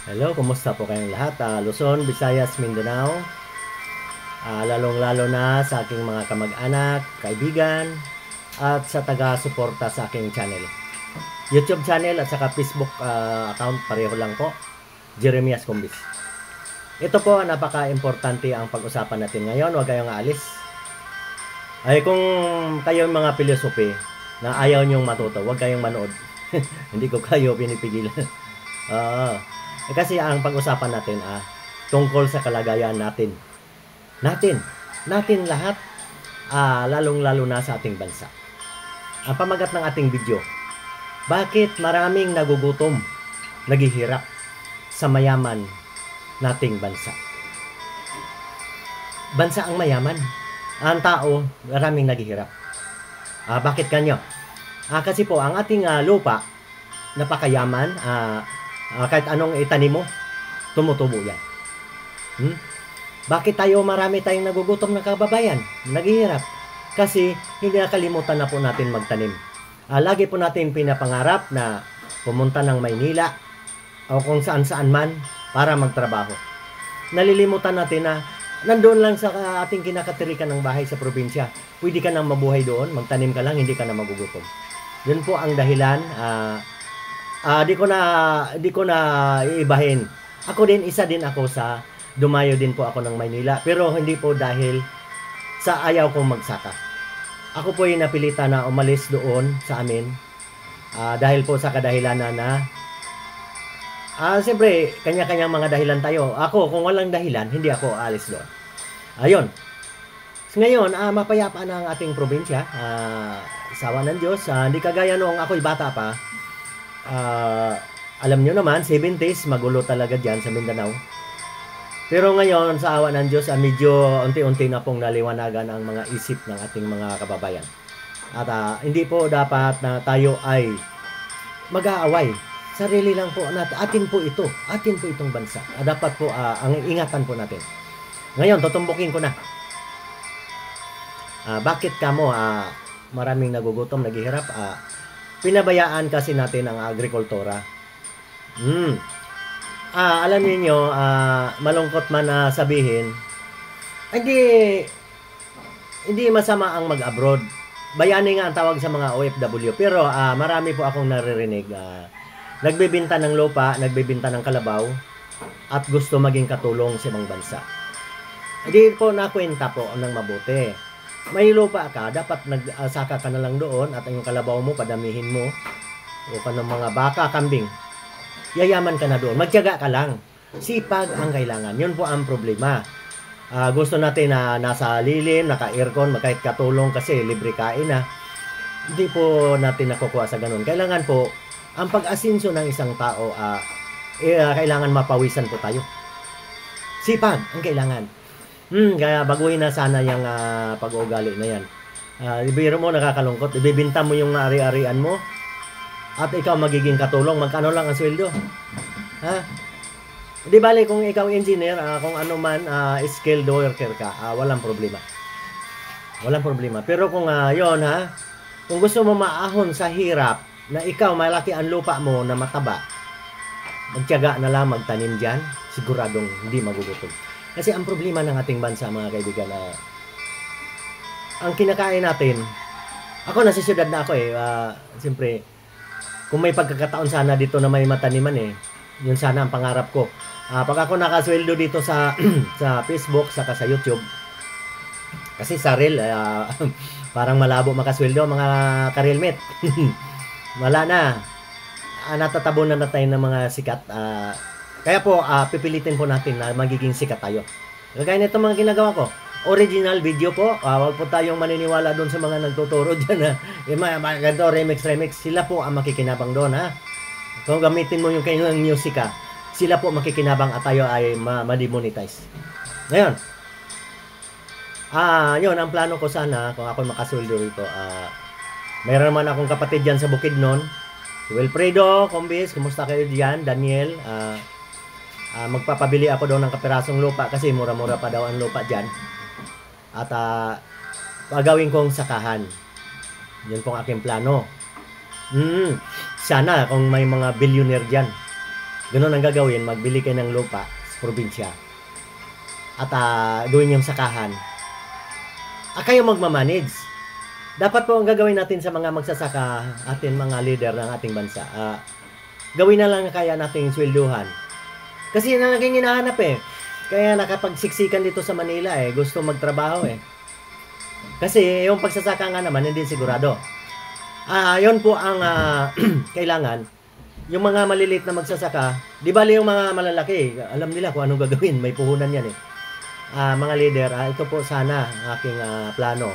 Hello, kumusta po kayong lahat? Luzon, Visayas, Mindanao. Lalong-lalo na sa aking mga kamag-anak, kaibigan, at sa taga-suporta sa aking channel. YouTube channel at saka Facebook account, pareho lang po. Jeremias Combis. Ito po, napaka-importante ang pag-usapan natin ngayon. Huwag kayong aalis. Ay kung kayo mga filosofi na ayaw nyong matuto, huwag kayong manood. Hindi ko kayo pinipigilan. Kasi ang pag-usapan natin tungkol sa kalagayan natin. Natin lahat, lalong-lalo na sa ating bansa. Ang pamagat ng ating video, bakit maraming nagugutom, naghihirap sa mayaman nating bansa? Bansa ang mayaman. Ang tao, maraming naghihirap. Bakit kanyo? Kasi po, ang ating lupa, napakayaman, kahit anong itanim mo, tumutubo yan. Bakit marami tayong nagugutom na kababayan, naghihirap? Kasi hindi nakalimutan na po natin magtanim. Lagi po natin pinapangarap na pumunta ng Maynila o kung saan-saan man para magtrabaho. Nalilimutan natin na nandoon lang sa ating kinakatirikan ng bahay sa probinsya. Pwede ka nang mabuhay doon, magtanim ka lang, hindi ka na magugutom. Yun po ang dahilan. Di ko na iibahin. Ako din, isa din ako sa dumayo din po ako ng Maynila. Pero hindi po dahil sa ayaw kong magsaka. Ako po yung napilitan na umalis doon sa amin. Dahil po sa kadahilanan na siyempre, kanya-kanyang mga dahilan tayo. Ako, kung walang dahilan, hindi ako aalis doon. Ayun. So, ngayon, mapayapa na ang ating probinsya. Sawa ng Diyos. Hindi kagaya noong ako'y bata pa. Alam nyo naman, 70s, magulo talaga dyan sa Mindanao. Pero ngayon, sa awa ng Diyos, medyo unti-unti na pong naliwanagan ang mga isip ng ating mga kababayan. At hindi po dapat na tayo ay mag-aaway. Sarili lang po natin. Atin po itong bansa. Dapat po, ang ingatan po natin. Ngayon, tutumbukin ko na. Bakit kamo maraming nagugutom, naghihirap? Pinabayaan kasi natin ang agrikultura. Alam niyo, malungkot man sabihin, hindi masama ang mag-abroad. Bayani nga ang tawag sa mga OFW. Pero marami po akong naririnig. Nagbebenta ng lupa, nagbebenta ng kalabaw, at gusto maging katulong sa ibang bansa. Hindi po nakwenta po ng mabuti. May lupa ka, dapat nagsaka ka na lang doon at ang kalabaw mo, padamihin mo. O pa ng mga baka, kambing. Yayaman ka na doon. Magtiyaga ka lang. Sipag ang kailangan. Yun po ang problema. Gusto natin na nasa lilim, naka-aircon, kahit katulong kasi libre kain na. Hindi po natin nakukuha sa ganun. Kailangan po, ang pag-asinso ng isang tao, kailangan mapawisan po tayo. Sipag ang kailangan. Kaya baguhin na sana yung pag-uugali na yan. Ibiro mo, nakakalungkot. Ibibinta mo yung ari-arian mo at ikaw magiging katulong. Magkano lang ang sweldo? Di bali kung ikaw engineer, kung ano man, skilled worker ka, walang problema. Walang problema. Pero kung kung gusto mo maahon sa hirap, na ikaw malaki ang lupa mo na mataba, magtiyaga na lang magtanim dyan, siguradong hindi magugutom. Kasi ang problema ng ating bansa, mga kaibigan, ang kinakain natin, ako nasa syudad na ako siyempre, kung may pagkakataon sana dito na may mataniman yun sana ang pangarap ko. Pag ako nakasweldo dito sa sa Facebook, saka sa YouTube, kasi sa reel, parang malabo makasweldo, mga karilmet. Wala na. Natatabunan na tayo ng mga sikat. Kaya po, pipilitin po natin na magiging sikat tayo. Kagaya nito mga ginagawa ko. Original video po. Huwag po tayong maniniwala doon sa mga nagtuturo dyan. Mga ganito, remix. Sila po ang makikinabang doon. Kung gamitin mo yung kanyang music, sila po makikinabang at tayo ay ma-demonetize. Ngayon, yun, ang plano ko sana, kung ako makasuldo rito, mayroon naman akong kapatid dyan sa Bukidnon. Wilfredo, Combis, kumusta kayo dyan? Daniel, magpapabili ako doon ng kapirasong lupa kasi mura-mura pa daw ang lupa dyan. At pagawin kong sakahan. Yun pong aking plano. Sana kung may mga billionaire dyan. Ganun ang gagawin, magbili kayo ng lupa sa probinsya. At gawin yung sakahan. Kayo magmamanage. Dapat po ang gagawin natin sa mga magsasaka, atin mga leader ng ating bansa. Gawin na lang kaya nating swelduhan. Kasi yun ang naging hinahanap eh. Kaya nakapagsiksikan dito sa Manila eh. Gusto magtrabaho eh. Kasi yung pagsasaka nga naman, hindi sigurado. Yun po ang kailangan. Yung mga maliliit na magsasaka, di bali yung mga malalaki, alam nila kung anong gagawin. May puhunan yan eh. Mga leader, ito po sana aking plano.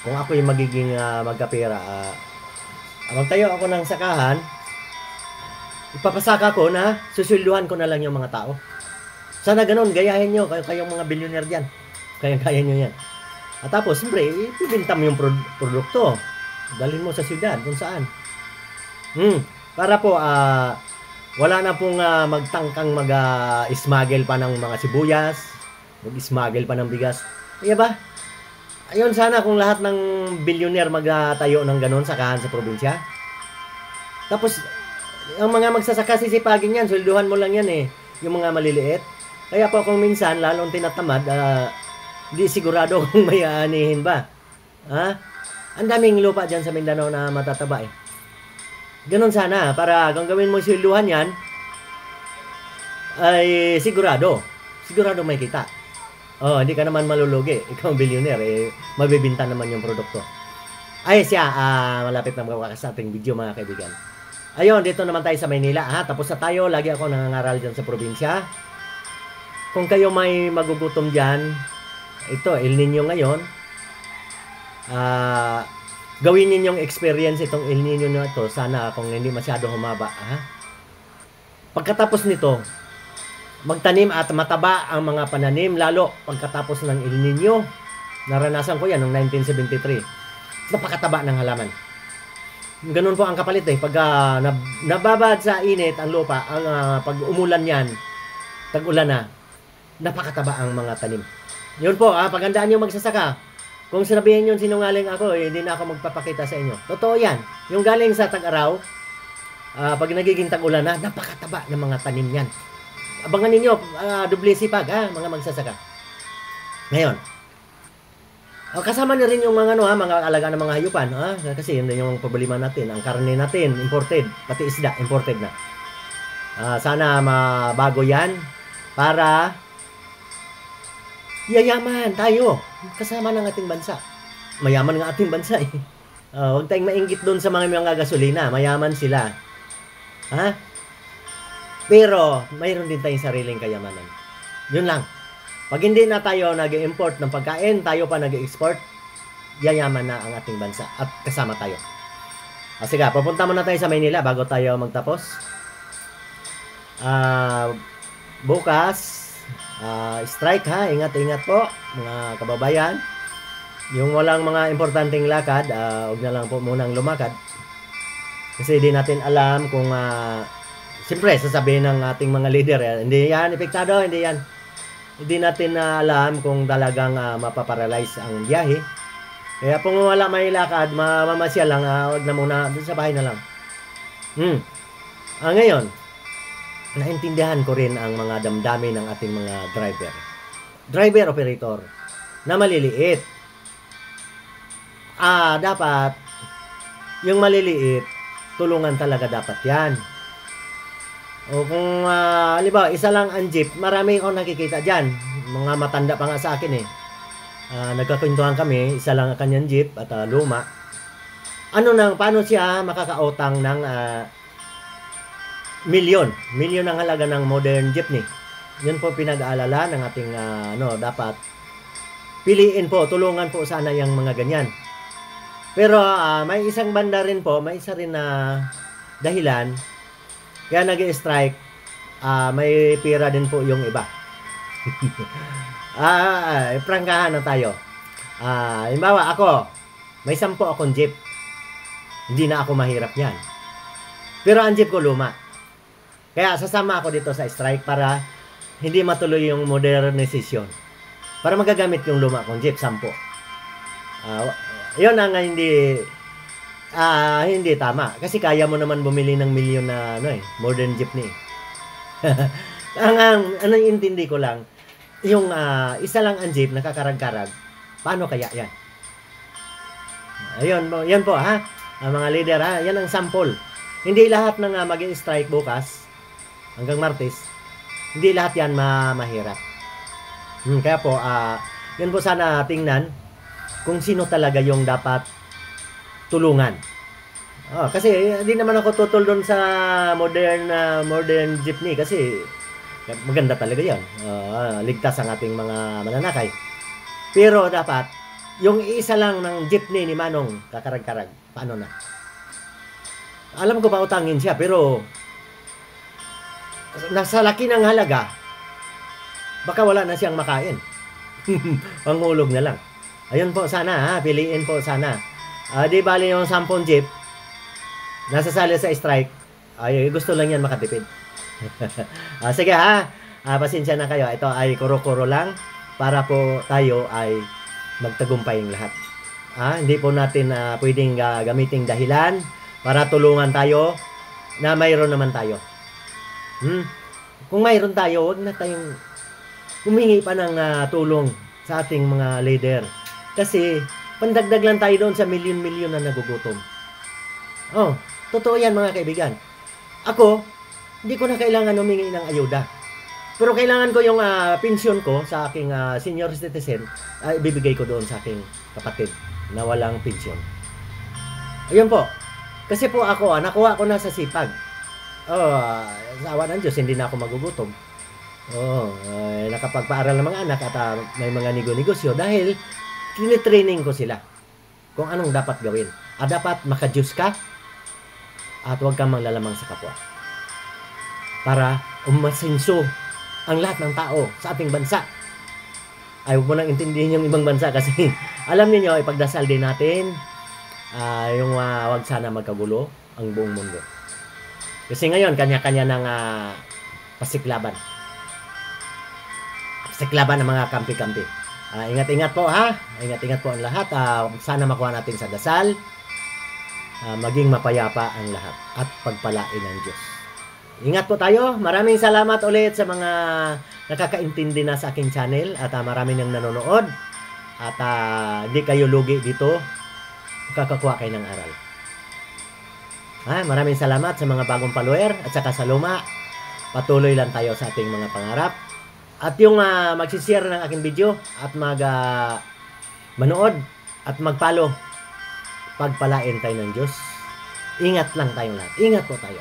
Kung ako yung magiging magkapera, magtayo ako ng sakahan, ipapasaka ko na susulduhan ko na lang yung mga tao. Sana ganun, gayahin nyo, kayong mga billionaire dyan. Kaya nyo yan. At tapos, siyempre, ibibinta mo yung produkto. Dalhin mo sa syudad, kung saan. Para po, wala na pong magtangkang mag-smuggle pa ng mga sibuyas, mag-smuggle pa ng bigas. Iya ba? Ayun, sana kung lahat ng billionaire magtayo ng ganun, sakahan sa probinsya. Tapos, ang mga magsasaka sisipagin yan, swelduhan mo lang yan eh, yung mga maliliit. Kaya po kung minsan, lalong tinatamad, di sigurado kung may aanihin ba. Ang daming lupa dyan sa Mindanao na matataba eh. Ganon sana, para kung gawin mo swelduhan yan, ay sigurado may kita. Hindi ka naman malulugi. Ikaw ang billionaire, mabibinta naman yung produkto. Ay siya, malapit na magkakas sa ating video mga kaibigan. Ayun, dito naman tayo sa Maynila. Tapos na tayo, lagi ako nangangaral dyan sa probinsya. Kung kayo may magugutom dyan, ito, El Nino ngayon, gawin ninyong experience itong El Nino na ito. Sana kung hindi masyado humaba. Pagkatapos nito, magtanim at mataba ang mga pananim, lalo pagkatapos ng El Nino. Naranasan ko yan noong 1973. Napakataba ng halaman. Ganun po ang kapalit eh. Pag nababad sa init ang lupa, pag umulan yan, tag-ulan na, napakataba ang mga tanim. Yun po, pagandaan nyo magsasaka. Kung sabihin nyo sinungaling ako, hindi na ako magpapakita sa inyo. Totoo yan. Yung galing sa tag-araw, pag nagiging tag-ulan na, napakataba ng mga tanim yan. Abangan ninyo, doble sipag, mga magsasaka. Ngayon, kasama na rin yung mga mga alaga ng mga hayupan, kasi yun yung problema natin. Ang karne natin, imported, pati isda, imported na. Sana mabago yan para yayaman tayo kasama ng ating bansa. Mayaman nga ating bansa eh. Huwag tayong mainggit doon sa mga gasolina. Mayaman sila. Pero mayroon din tayong sariling kayamanan. Yun lang. Pag hindi na tayo nag-import ng pagkain, tayo pa nag-export, yayaman na ang ating bansa at kasama tayo. Sige, pupunta muna tayo sa Maynila bago tayo magtapos. Bukas, strike ingat-ingat po mga kababayan. Yung walang mga importanteng lakad, huwag na lang po munang lumakad. Kasi di natin alam kung siyempre sasabihin ng ating mga leader, hindi yan epektado, hindi natin alam kung talagang mapaparalyze ang biyahe. Kaya kung wala may lakad, mamasyal lang, huwag na muna, doon sa bahay na lang. Ngayon, naintindihan ko rin ang mga damdamin ng ating mga driver operator na maliliit. Dapat yung maliliit, tulungan talaga dapat yan. O kung halimbawa, isa lang ang jeep, marami akong nakikita dyan. Mga matanda pa nga sa akin eh. Nagkakwentuhan kami, isa lang ang kanyang jeep at luma. Paano siya makakautang ng milyon ang halaga ng modern jeepney. Yun po pinag-aalala ng ating dapat piliin po, tulungan po sana yung mga ganyan. Pero may isang banda rin po, may isa rin na dahilan kaya nag-strike, may pira din po yung iba. Prangkahan na tayo. Halimbawa ako, may 10 akong jeep. Hindi na ako mahirap yan. Pero ang jeep ko luma. Kaya sasama ako dito sa strike para hindi matuloy yung modernization. Para magagamit yung luma kong jeep, 10. Yun ang hindi tama. Kasi kaya mo naman bumili ng milyon na modern jeepney. Ang intindi ko lang, yung isa lang ang jeep nakakarag-karag, paano kaya yan? Ayun, yan po ha, mga leader ha, yan ang sample. Hindi lahat ng mag-strike bukas, hanggang Martes, hindi lahat yan mahirap. Kaya po, yan po sana tingnan kung sino talaga yung dapat tulungan. Kasi hindi naman ako tutol doon sa modern jeepney kasi maganda talaga yan. Ligtas ang ating mga mananakay. Pero dapat, yung isa lang ng jeepney ni Manong kakarag-karag, paano na? Alam ko pa utangin siya, pero nasa laki ng halaga, baka wala na siyang makain. Pangulog na lang. Ayun po sana, piliin po sana. Di bali yung 10 jeep, nasasali sa strike, ay gusto lang yan makatipid. Sige pasensya na kayo. Ito ay kuro-kuro lang para po tayo ay magtagumpay lahat. Hindi po natin pwedeng gamiting dahilan para tulungan tayo na mayroon naman tayo. Kung mayroon tayo, huwag na tayong humingi pa ng tulong sa ating mga leader. Kasi pandagdag lang tayo doon sa milyon-milyon na nagugutom. Totoo yan mga kaibigan. Ako, hindi ko na kailangan humingi ng ayuda. Pero kailangan ko yung pensyon ko sa aking senior citizen, ibibigay ko doon sa aking kapatid na walang pensyon. Ayun po. Kasi po ako, nakuha ko na sa sipag. Sa awa ng Diyos, hindi na ako magugutom. Nakapagpaaral ng mga anak at may mga negosyo dahil tinitraining ko sila kung anong dapat gawin. Dapat makajus ka at huwag kang manglalamang sa kapwa. Para umasenso ang lahat ng tao sa ating bansa. Ay, huwag mo nang intindihin yung ibang bansa kasi alam niyo, ipagdasal din natin yung wag sana magkagulo ang buong mundo. Kasi ngayon, kanya-kanya ng pasiklaban. Pasiklaban ng mga kampi-kampi. Ingat-ingat po Ingat-ingat po ang lahat. Sana makuha natin sa dasal. Maging mapayapa ang lahat at pagpalain ng Diyos. Ingat po tayo. Maraming salamat ulit sa mga nakakaintindi na sa aking channel at marami nang nanonood. At hindi kayo lugi dito. Kakakuha kayo ng aral. Maraming salamat sa mga bagong follower at saka sa luma. Patuloy lang tayo sa ating mga pangarap. At yung magsishare ng aking video at manood at magpalo, pagpalain tayo ng Diyos. Ingat lang tayong lahat. Ingat po tayo.